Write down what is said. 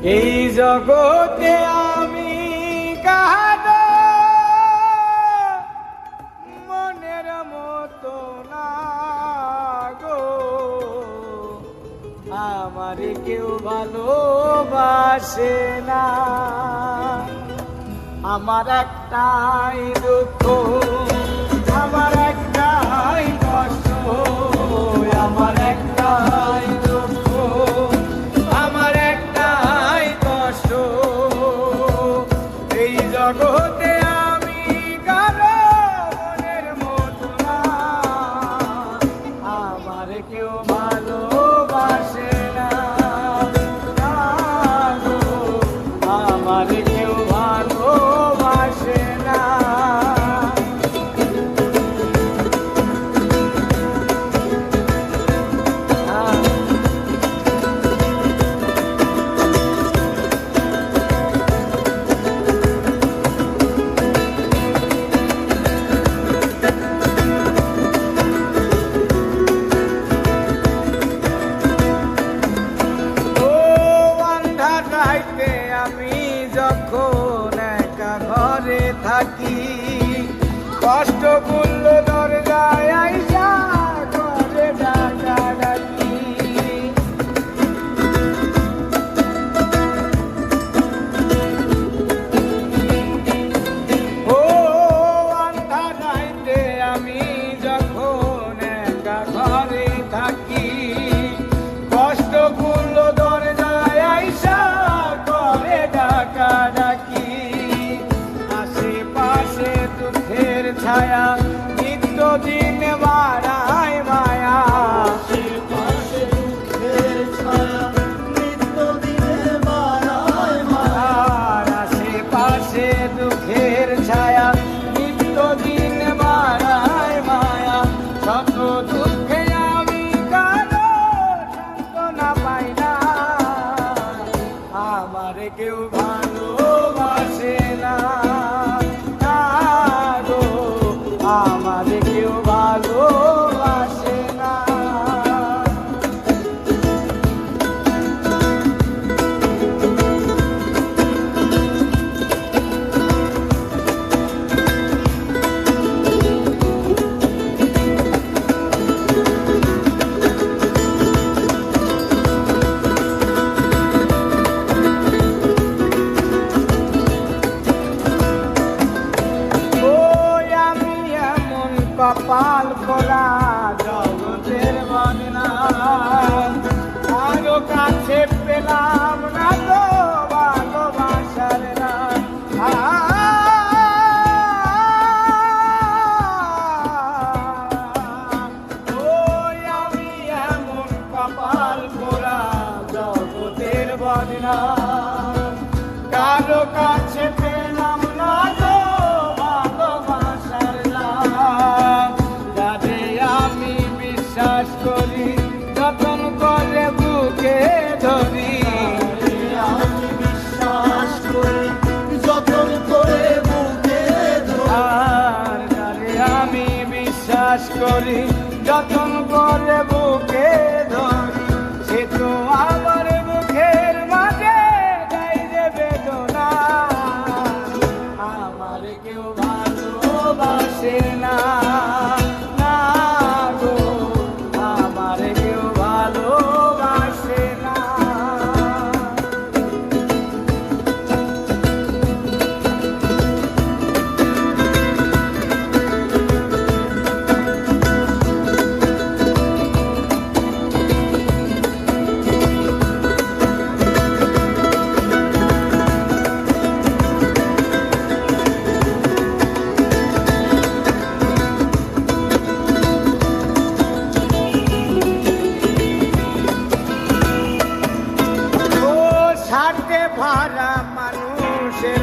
এই জগতে আমি কাহারো মনের মতো না গো, আমার কেউ ভালোবাসে না। আমার একটাই দুঃখ, আমার একটাই কষ্ট, আমার একটাই দুঃখ, আমার একটাই কষ্ট। এই জগতে আমি কারো মনের মতো না, আমার কেউ ভালোবাসে না, আমার কেউ ভালোবাসে না। আমি যখন একা ঘরে থাকি, কষ্ট করল দরজায় আইসা করে ডাকা ডাকি। ও আন্ধার রাইতে আমি যখন একা ঘরে থাকি, কষ্ট করল দরজায় আইসা করে ডাকা ডাকি। আশেপাশে দুঃখের ছায়া নিত্যদিন বাড়ায় মায়া, আশেপাশে দুঃখের ছায়া নিত্যদিন বাড়ায় মায়া, আশেপাশে দুঃখের ছায়া নিত্যদিন বাড়ায় মায়া। শত দুঃখে আমি কারো সান্ত্বনা পাই না, আমার কেউ ভালোবাসে না, আমার কেউ ভালোবাসে না। কপাল করা জগতের বদনাম, আরো কাছে পেলাম না তো ভালোবাসার নাম। ওই আমি এমন কপাল করা জগতের বদনাম, কারো কাছে পেলাম না তো ভালোবাসার নাম। যারে আমি বিশ্বাস করি যতন করে বুকে ধরি, আমি বিশ্বাস করি যতন করে বুকে ধরি, আর যারে আমি বিশ্বাস করি যতন করে বুকে ধরি, সে তো আমার মুখের মাঝে দেয় যে বেদনা, আমার কেউ ভালোবাসে না, গো আমার কেউ ভালোবাসে না। স্বার্থে ভরা মানুষের